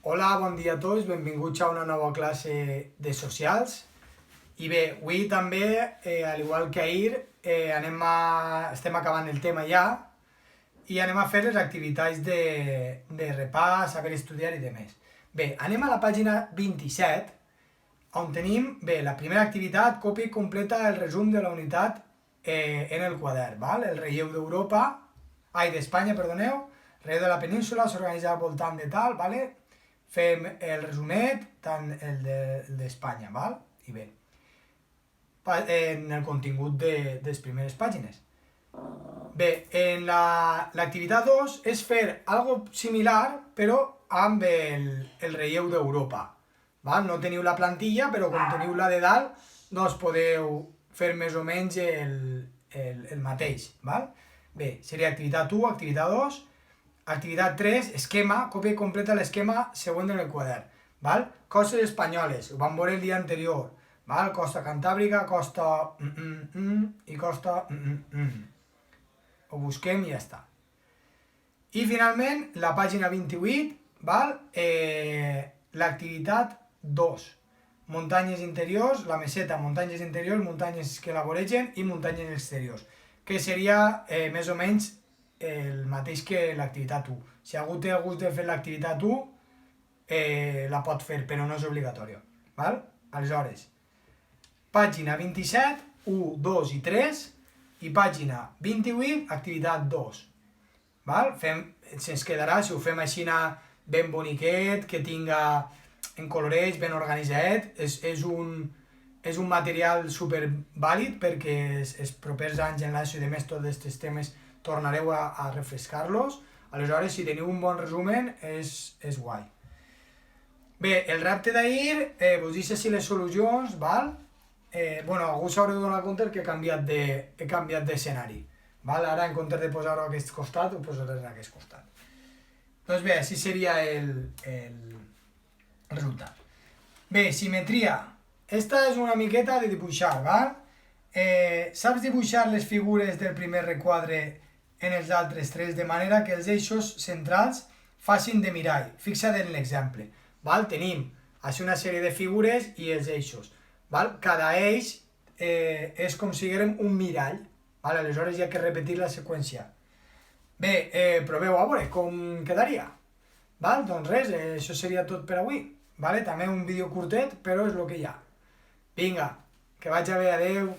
Hola, bon dia a tots, benvinguts a una nova classe de socials. I bé, avui també, al igual que ahir, estem acabant el tema ja i anem a fer les activitats de repàs, saber estudiar i demés. Bé, anem a la pàgina 27, on tenim, bé, la primera activitat, copia i completa el resum de la unitat en el quadern, val? El relleu d'Espanya, perdoneu, el relleu de la península s'organitza al voltant de tal, vale? Fem el resumet, tant el d'Espanya, val? I bé, en el contingut de les primeres pàgines. Bé, en l'activitat 2 és fer algo similar, però amb el relleu d'Europa. No teniu la plantilla, però com teniu la de dalt, doncs podeu fer més o menys el mateix. Val? Bé, seria activitat 1, activitat 2, activitat 3, esquema, copia i completa l'esquema següent en el quadern. Val? Costes espanyoles, ho vam veure el dia anterior. Val? Costa cantàbrica, costa i costa ho busquem i ja està. I finalment, la pàgina 28, val? L'activitat 2. Muntanyes interiors, la meseta, muntanyes interiors, muntanyes que la voregen i muntanyes exteriors, que seria més o menys el mateix que l'activitat 1. Si algú té el gust de fer l'activitat 1, la pot fer, però no és obligatòria. Val? Aleshores, pàgina 27, 1, 2 i 3, i pàgina 28, activitat 2. Val? Se'ns quedarà, si ho fem així ben boniquet, que tinga en coloreix, ben organitzat, és un material super vàlid perquè els propers anys en l'ESO i demés tots aquests temes tornareu a refrescar-los. Aleshores, si teniu un bon resumen, és guai. Bé, el repte d'ahir, vos deixo així les solucions, val? Algú s'haurà donat compte que he canviat d'escenari. Ara, en comptes de posar-ho a aquest costat, ho posaré a aquest costat. Doncs bé, així seria el resultat. Bé, simetria. Esta és una miqueta de dibuixar, val? Saps dibuixar les figures del primer requadre en els altres tres de manera que els eixos centrals facin de mirall. Fixa't en l'exemple. Tenim així una sèrie de figures i els eixos. Cada eix és com si diguem un mirall. Aleshores hi ha que repetir la seqüència. Bé, proveu a veure com quedaria. Doncs res, això seria tot per avui. També un vídeo curtet, però és el que hi ha. Vinga, que vagi bé, adeu.